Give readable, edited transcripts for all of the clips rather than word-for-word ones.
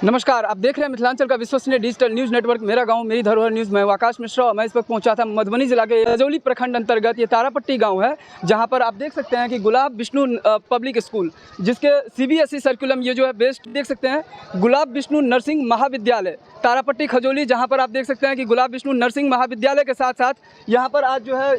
नमस्कार, आप देख रहे हैं मिथिलांचल का विश्वसनीय डिजिटल न्यूज़ नेटवर्क मेरा गांव मेरी धरोहर न्यूज़। मैं आकाश मिश्रा और मैं इस वक्त पहुंचा था मधुबनी जिला के रजौली प्रखंड अंतर्गत ये तारापट्टी गांव है, जहां पर आप देख सकते हैं कि गुलाब विष्णु पब्लिक स्कूल, जिसके सीबीएसई सर्कुलम ये जो है बेस्ट देख सकते हैं गुलाब विष्णु नर्सिंग महाविद्यालय तारापट्टी खजौली, जहाँ पर आप देख सकते हैं कि गुलाब विष्णु नर्सिंग महाविद्यालय के साथ साथ यहाँ पर आज जो है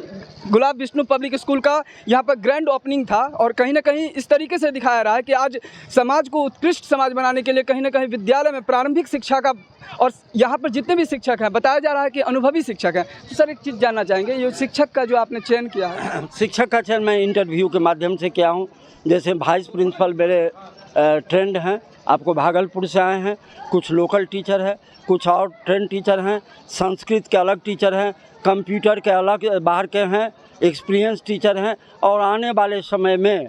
गुलाब विष्णु पब्लिक स्कूल का यहाँ पर ग्रैंड ओपनिंग था। और कहीं ना कहीं इस तरीके से दिखाया रहा है कि आज समाज को उत्कृष्ट समाज बनाने के लिए कहीं ना कहीं विद्यालय में प्रारंभिक शिक्षा का, और यहाँ पर जितने भी शिक्षक हैं बताया जा रहा है कि अनुभवी शिक्षक हैं। तो सर एक चीज़ जानना चाहेंगे, ये शिक्षक का जो आपने चयन किया है। शिक्षक का चयन मैं इंटरव्यू के माध्यम से किया हूँ। जैसे वाइस प्रिंसिपल मेरे ट्रेंड हैं, आपको भागलपुर से आए हैं, कुछ लोकल टीचर है, कुछ और ट्रेंड टीचर हैं, संस्कृत के अलग टीचर हैं, कंप्यूटर के अलग बाहर के हैं, एक्सपीरियंस टीचर हैं, और आने वाले समय में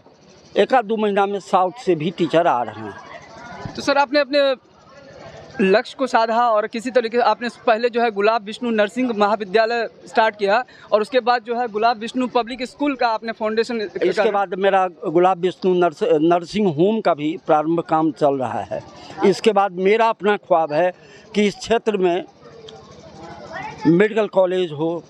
1-2 महीना में साउथ से भी टीचर आ रहे हैं। तो सर आपने अपने लक्ष्य को साधा और किसी तरीके से आपने पहले जो है गुलाब विष्णु नर्सिंग महाविद्यालय स्टार्ट किया और उसके बाद जो है गुलाब विष्णु पब्लिक स्कूल का आपने फाउंडेशन, इसके बाद मेरा गुलाब विष्णु नर्सिंग होम का भी प्रारंभ काम चल रहा है। इसके बाद मेरा अपना ख्वाब है कि इस क्षेत्र में मेडिकल कॉलेज हो,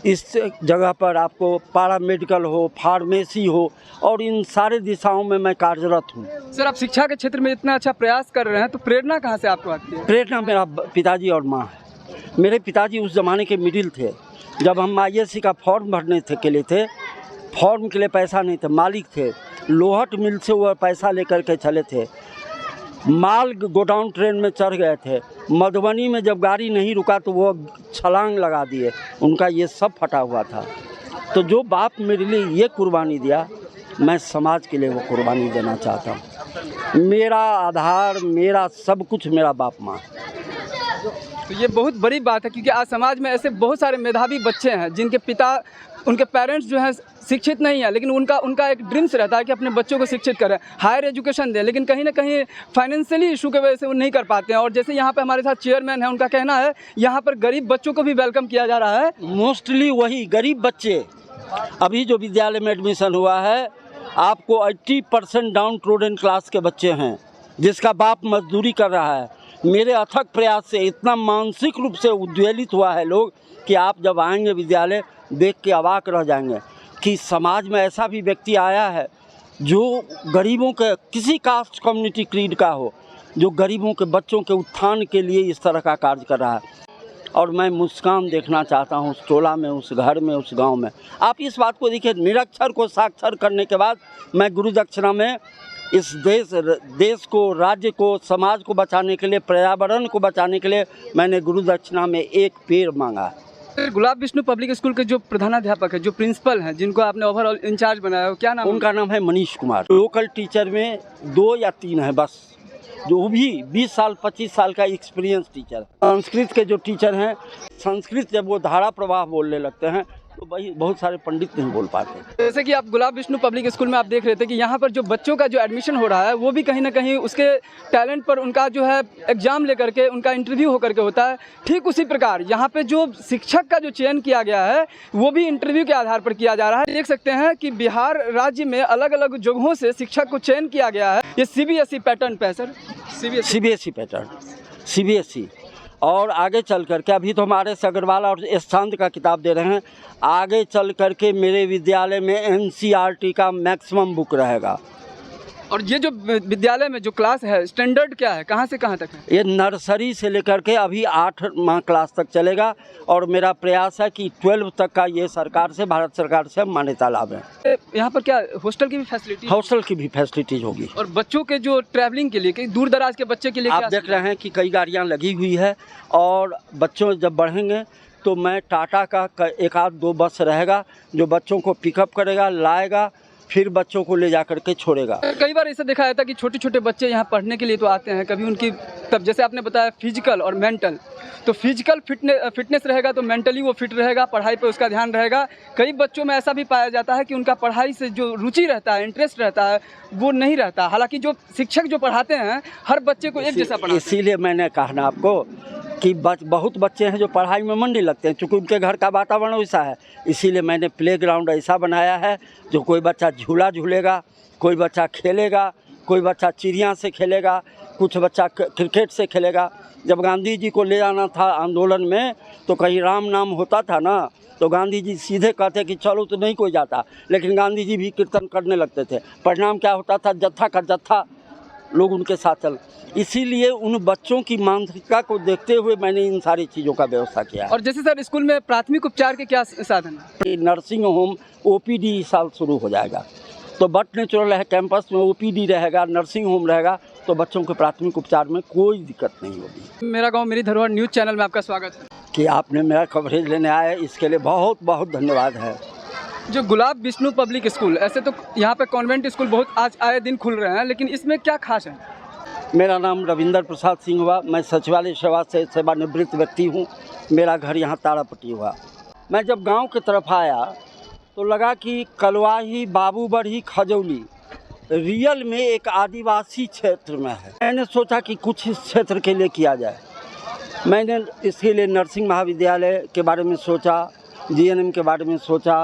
इस जगह पर आपको पारा मेडिकल हो, फार्मेसी हो, और इन सारे दिशाओं में मैं कार्यरत हूँ। सर आप शिक्षा के क्षेत्र में इतना अच्छा प्रयास कर रहे हैं, तो प्रेरणा कहाँ से आपको आती है? प्रेरणा मेरा पिताजी और माँ है। मेरे पिताजी उस ज़माने के मिडिल थे, जब हम आईएससी का फॉर्म भरने के लिए थे, फॉर्म के लिए पैसा नहीं थे, मालिक थे, लोहट मिल से वो पैसा लेकर के चले थे, माल गोडाउन ट्रेन में चढ़ गए थे, मधुबनी में जब गाड़ी नहीं रुका तो वो छलांग लगा दिए, उनका ये सब फटा हुआ था। तो जो बाप मेरे लिए ये कुर्बानी दिया, मैं समाज के लिए वो कुर्बानी देना चाहता हूँ। मेरा आधार, मेरा सब कुछ मेरा बाप माँ। तो ये बहुत बड़ी बात है, क्योंकि आज समाज में ऐसे बहुत सारे मेधावी बच्चे हैं जिनके पिता, उनके पेरेंट्स जो हैं शिक्षित नहीं है, लेकिन उनका एक ड्रीम्स रहता है कि अपने बच्चों को शिक्षित करें, हायर एजुकेशन दें, लेकिन कहीं ना कहीं फाइनेंशियली इशू की वजह से वो नहीं कर पाते हैं। और जैसे यहाँ पे हमारे साथ चेयरमैन है, उनका कहना है यहाँ पर गरीब बच्चों को भी वेलकम किया जा रहा है। मोस्टली वही गरीब बच्चे, अभी जो विद्यालय में एडमिशन हुआ है, आपको 80% डाउन ट्रोडन क्लास के बच्चे हैं, जिसका बाप मजदूरी कर रहा है। मेरे अथक प्रयास से इतना मानसिक रूप से उद्वेलित हुआ है लोग कि आप जब आएंगे विद्यालय देख के अवाक रह जाएंगे कि समाज में ऐसा भी व्यक्ति आया है जो गरीबों के, किसी कास्ट कम्युनिटी क्रीड का हो, जो गरीबों के बच्चों के उत्थान के लिए इस तरह का कार्य कर रहा है। और मैं मुस्कान देखना चाहता हूँ उस टोला में, उस घर में, उस गांव में। आप इस बात को देखिए, निरक्षर को साक्षर करने के बाद मैं गुरु दक्षिणा में इस देश को, राज्य को, समाज को बचाने के लिए, पर्यावरण को बचाने के लिए मैंने गुरु दक्षिणा में एक पेड़ मांगा। गुलाब विष्णु पब्लिक स्कूल के जो प्रधानाध्यापक है, जो प्रिंसिपल हैं, जिनको आपने ओवरऑल इंचार्ज बनाया है, क्या नाम? उनका नाम है मनीष कुमार। लोकल टीचर में 2 या 3 है बस, जो भी 20 साल 25 साल का एक्सपीरियंस टीचर। संस्कृत के जो टीचर हैं, संस्कृत जब वो धारा प्रवाह बोलने लगते हैं तो भाई बहुत सारे पंडित नहीं बोल पाते। जैसे कि आप गुलाब विष्णु पब्लिक स्कूल में आप देख रहे थे कि यहाँ पर जो बच्चों का जो एडमिशन हो रहा है वो भी कहीं ना कहीं उसके टैलेंट पर उनका जो है एग्जाम लेकर के उनका इंटरव्यू होकर के होता है। ठीक उसी प्रकार यहाँ पे जो शिक्षक का जो चयन किया गया है वो भी इंटरव्यू के आधार पर किया जा रहा है। देख सकते हैं कि बिहार राज्य में अलग अलग जगहों से शिक्षक को चयन किया गया है। ये सीबीएसई पैटर्न पे है सर, सीबीएसई पैटर्न, सीबीएसई। और आगे चल कर के, अभी तो हमारे अग्रवाल और एस्तांत का किताब दे रहे हैं, आगे चल कर के मेरे विद्यालय में एनसीईआरटी का मैक्सिमम बुक रहेगा। और ये जो विद्यालय में जो क्लास है, स्टैंडर्ड क्या है, कहाँ से कहाँ तक है? ये नर्सरी से लेकर के अभी 8वां क्लास तक चलेगा, और मेरा प्रयास है कि 12 तक का ये सरकार से, भारत सरकार से मान्यता लाभ है। यहाँ पर क्या हॉस्टल की भी फैसिलिटी? हॉस्टल की भी फैसिलिटीज होगी। और बच्चों के जो ट्रैवलिंग के लिए, कई दूर दराज के बच्चे के लिए आप देख रहे हैं कि कई गाड़ियाँ लगी हुई है, और बच्चों जब बढ़ेंगे तो मैं टाटा का 1-2 बस रहेगा जो बच्चों को पिकअप करेगा, लाएगा, फिर बच्चों को ले जा करके छोड़ेगा। कई बार ऐसा देखा जाता है कि छोटे छोटे बच्चे यहाँ पढ़ने के लिए तो आते हैं, कभी उनकी, तब जैसे आपने बताया फिजिकल और मेंटल, तो फिजिकल फिटनेस रहेगा तो मेंटली वो फिट रहेगा, पढ़ाई पे उसका ध्यान रहेगा। कई बच्चों में ऐसा भी पाया जाता है कि उनका पढ़ाई से जो रुचि रहता है, इंटरेस्ट रहता है, वो नहीं रहता। हालांकि जो शिक्षक जो पढ़ाते हैं हर बच्चे को एक जैसा पढ़ाते हैं। इसीलिए मैंने कहा ना आपको कि बहुत बच्चे हैं जो पढ़ाई में मन नहीं लगते हैं, चूँकि उनके घर का वातावरण वैसा है। इसीलिए मैंने प्लेग्राउंड ऐसा बनाया है जो कोई बच्चा झूला झूलेगा, कोई बच्चा खेलेगा, कोई बच्चा चिड़िया से खेलेगा, कुछ बच्चा क्रिकेट से खेलेगा। जब गांधी जी को ले जाना था आंदोलन में तो कहीं राम नाम होता था ना, तो गांधी जी सीधे कहते कि चलो तो नहीं कोई जाता, लेकिन गांधी जी भी कीर्तन करने लगते थे। परिणाम क्या होता था, जत्था का जत्था लोग उनके साथ चल। इसीलिए उन बच्चों की मानसिकता को देखते हुए मैंने इन सारी चीज़ों का व्यवस्था किया। और जैसे सर स्कूल में प्राथमिक उपचार के क्या साधन है? नर्सिंग होम OPD इस साल शुरू हो जाएगा, तो बट नेचुरल है, कैंपस में OPD रहेगा, नर्सिंग होम रहेगा, तो बच्चों के प्राथमिक उपचार में कोई दिक्कत नहीं होगी। मेरा गांव मेरी धरोहर न्यूज़ चैनल में आपका स्वागत है। कि आपने मेरा कवरेज लेने आए, इसके लिए बहुत बहुत धन्यवाद है। जो गुलाब विष्णु पब्लिक स्कूल, ऐसे तो यहाँ पे कॉन्वेंट स्कूल बहुत आज आए दिन खुल रहे हैं, लेकिन इसमें क्या खास है? मेरा नाम रविंदर प्रसाद सिंह हुआ, मैं सचिवालय सेवा से सेवानिवृत्त व्यक्ति हूँ। मेरा घर यहाँ तारापट्टी हुआ। मैं जब गांव की तरफ आया तो लगा कि कलवाही, बाबूबढ़ी, खजौली रियल में एक आदिवासी क्षेत्र में है। मैंने सोचा कि कुछ इस क्षेत्र के लिए किया जाए। मैंने इसके लिए नर्सिंग महाविद्यालय के बारे में सोचा, GNM के बारे में सोचा,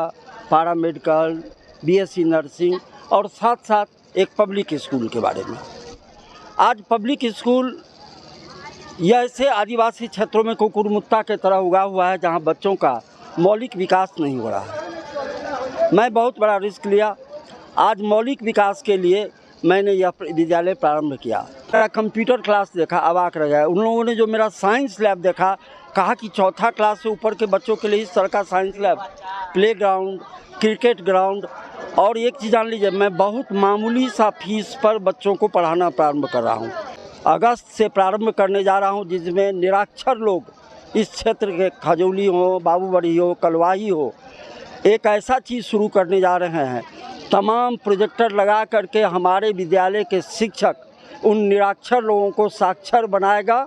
पारा मेडिकल, BSc नर्सिंग और साथ साथ एक पब्लिक स्कूल के बारे में। आज पब्लिक स्कूल यह ऐसे आदिवासी क्षेत्रों में कुकुरमुत्ता के तरह उगा हुआ है जहां बच्चों का मौलिक विकास नहीं हो रहा है। मैं बहुत बड़ा रिस्क लिया। आज मौलिक विकास के लिए मैंने यह विद्यालय प्रारंभ किया। मेरा कंप्यूटर क्लास देखा, अवाक रह गया। उन लोगों ने जो मेरा साइंस लैब देखा, कहा कि चौथा क्लास से ऊपर के बच्चों के लिए इस तरह का science lab, playground, cricket ground. और एक चीज़ जान लीजिए, मैं बहुत मामूली सा फीस पर बच्चों को पढ़ाना प्रारंभ कर रहा हूँ। अगस्त से प्रारंभ करने जा रहा हूँ, जिसमें निरक्षर लोग इस क्षेत्र के, खजौली हो, बाबूबढ़ी हो, कलवाही हो, एक ऐसा चीज़ शुरू करने जा रहे हैं। तमाम प्रोजेक्टर लगा करके हमारे विद्यालय के शिक्षक उन निरक्षर लोगों को साक्षर बनाएगा,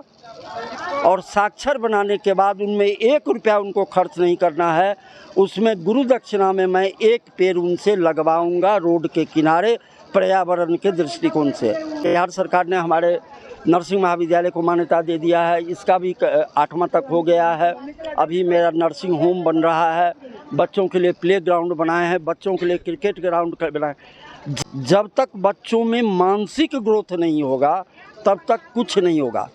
और साक्षर बनाने के बाद उनमें 1 रुपया उनको खर्च नहीं करना है। उसमें गुरु दक्षिणा में मैं 1 पेड़ उनसे लगवाऊंगा रोड के किनारे, पर्यावरण के दृष्टिकोण से। बिहार सरकार ने हमारे नर्सिंग महाविद्यालय को मान्यता दे दिया है। इसका भी 8वां तक हो गया है। अभी मेरा नर्सिंग होम बन रहा है, बच्चों के लिए प्ले ग्राउंड बनाए हैं, बच्चों के लिए क्रिकेट ग्राउंड बनाए। जब तक बच्चों में मानसिक ग्रोथ नहीं होगा तब तक कुछ नहीं होगा।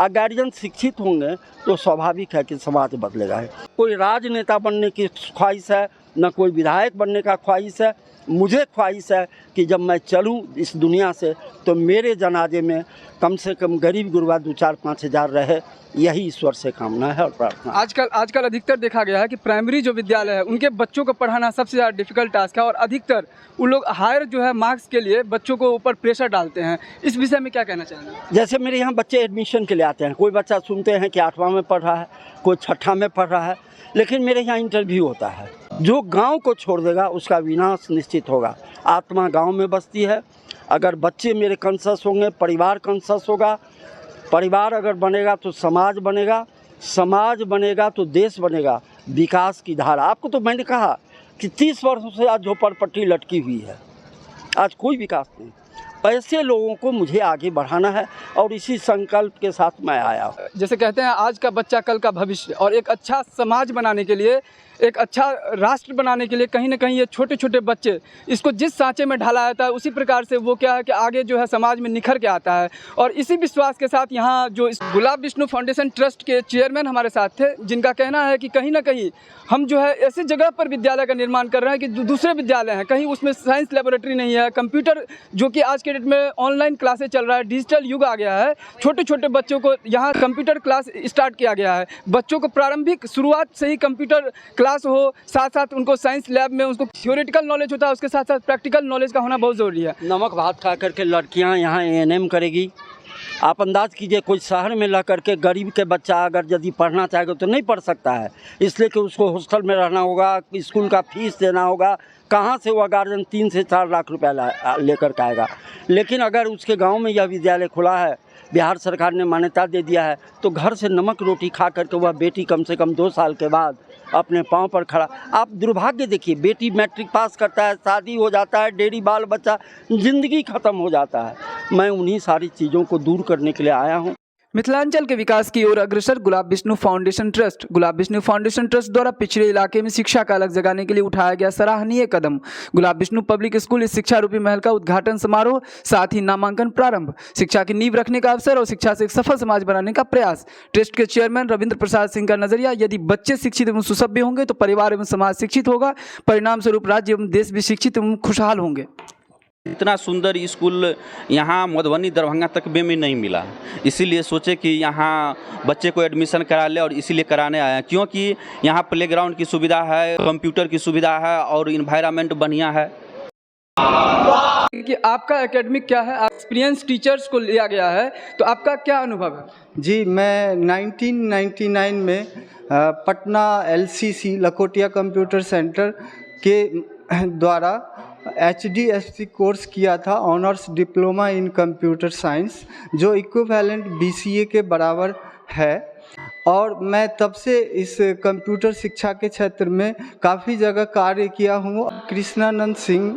गार्जियन शिक्षित होंगे तो स्वाभाविक है कि समाज बदलेगा। कोई राजनेता बनने की ख्वाहिश है, न कोई विधायक बनने का ख्वाहिश है। मुझे ख्वाहिश है कि जब मैं चलूं इस दुनिया से तो मेरे जनाजे में कम से कम गरीब गुरबा 2-4-5 हज़ार रहे, यही ईश्वर से कामना है और प्रार्थना। आजकल अधिकतर देखा गया है कि प्राइमरी जो विद्यालय है उनके बच्चों को पढ़ाना सबसे ज़्यादा डिफिकल्ट टास्क है, और अधिकतर उन लोग हायर जो है मार्क्स के लिए बच्चों को ऊपर प्रेशर डालते हैं। इस विषय में क्या कहना चाहेंगे? जैसे मेरे यहाँ बच्चे एडमिशन के लिए आते हैं, कोई बच्चा सुनते हैं कि 8वां में पढ़ रहा है, कोई 6ठा में पढ़ रहा है, लेकिन मेरे यहाँ इंटरव्यू होता है। जो गांव को छोड़ देगा उसका विनाश निश्चित होगा। आत्मा गांव में बसती है। अगर बच्चे मेरे कॉन्शस होंगे, परिवार कॉन्शस होगा, परिवार अगर बनेगा तो समाज बनेगा, समाज बनेगा तो देश बनेगा। विकास की धारा, आपको तो मैंने कहा कि 30 वर्षों से आज झोपड़पट्टी लटकी हुई है, आज कोई विकास नहीं। ऐसे लोगों को मुझे आगे बढ़ाना है और इसी संकल्प के साथ मैं आया हूँ। जैसे कहते हैं आज का बच्चा कल का भविष्य, और एक अच्छा समाज बनाने के लिए, एक अच्छा राष्ट्र बनाने के लिए कहीं ना कहीं ये छोटे छोटे बच्चे इसको जिस सांचे में ढाला जाता है उसी प्रकार से वो क्या है कि आगे जो है समाज में निखर के आता है। और इसी विश्वास के साथ यहाँ जो इस गुलाब विष्णु फाउंडेशन ट्रस्ट के चेयरमैन हमारे साथ थे, जिनका कहना है कि कहीं ना कहीं हम जो है ऐसी जगह पर विद्यालय का निर्माण कर रहे हैं कि जो दूसरे विद्यालय हैं कहीं उसमें साइंस लेबोरेटरी नहीं है, कंप्यूटर जो कि आज के डेट में ऑनलाइन क्लासेस चल रहा है, डिजिटल युग आ गया है। छोटे छोटे बच्चों को यहाँ कंप्यूटर क्लास स्टार्ट किया गया है। बच्चों को प्रारंभिक शुरुआत से ही कंप्यूटर क्लास हो, साथ साथ उनको साइंस लैब में उनको थ्योरेटिकल नॉलेज होता है, उसके साथ साथ प्रैक्टिकल नॉलेज का होना बहुत ज़रूरी है। नमक भात खा करके लड़कियां यहाँ ANM करेगी। आप अंदाज़ कीजिए, कोई शहर में रह करके गरीब के बच्चा अगर यदि पढ़ना चाहेगा तो नहीं पढ़ सकता है, इसलिए कि उसको हॉस्टल में रहना होगा, स्कूल का फीस देना होगा। कहाँ से वह गार्जियन 3 से 4 लाख रुपया लेकर के आएगा। लेकिन अगर उसके गाँव में यह विद्यालय खुला है, बिहार सरकार ने मान्यता दे दिया है, तो घर से नमक रोटी खा करके वह बेटी कम से कम 2 साल के बाद अपने पाँव पर खड़ा। आप दुर्भाग्य देखिए, बेटी मैट्रिक पास करता है, शादी हो जाता है, डेढ़ी बाल बच्चा, ज़िंदगी ख़त्म हो जाता है। मैं उन्हीं सारी चीज़ों को दूर करने के लिए आया हूँ। मिथिलांचल के विकास की ओर अग्रसर गुलाब विष्णु फाउंडेशन ट्रस्ट। गुलाब विष्णु फाउंडेशन ट्रस्ट द्वारा पिछड़े इलाके में शिक्षा का अलग जगाने के लिए उठाया गया सराहनीय कदम। गुलाब विष्णु पब्लिक स्कूल इस शिक्षा रूपी महल का उद्घाटन समारोह, साथ ही नामांकन प्रारंभ, शिक्षा की नींव रखने का अवसर और शिक्षा से एक सफल समाज बनाने का प्रयास। ट्रस्ट के चेयरमैन रविंद्र प्रसाद सिंह का नजरिया, यदि बच्चे शिक्षित एवं सुसभ्य होंगे तो परिवार एवं समाज शिक्षित होगा, परिणाम स्वरूप राज्य एवं देश भी शिक्षित एवं खुशहाल होंगे। इतना सुंदर स्कूल यहाँ मधुबनी दरभंगा तक में नहीं मिला, इसीलिए सोचे कि यहाँ बच्चे को एडमिशन करा ले और इसीलिए कराने आए हैं, क्योंकि यहाँ प्लेग्राउंड की सुविधा है, कंप्यूटर की सुविधा है और इन्वायरमेंट बढ़िया है। कि आपका एकेडमिक क्या है, एक्सपीरियंस टीचर्स को लिया गया है, तो आपका क्या अनुभव है? जी, मैं 1999 में Patna LCC Lakhotia computer centre के द्वारा HDFC कोर्स किया था, honours diploma in computer science, जो इक्विवेलेंट BCA के बराबर है। और मैं तब से इस कंप्यूटर शिक्षा के क्षेत्र में काफ़ी जगह कार्य किया हूँ। कृष्णानंद सिंह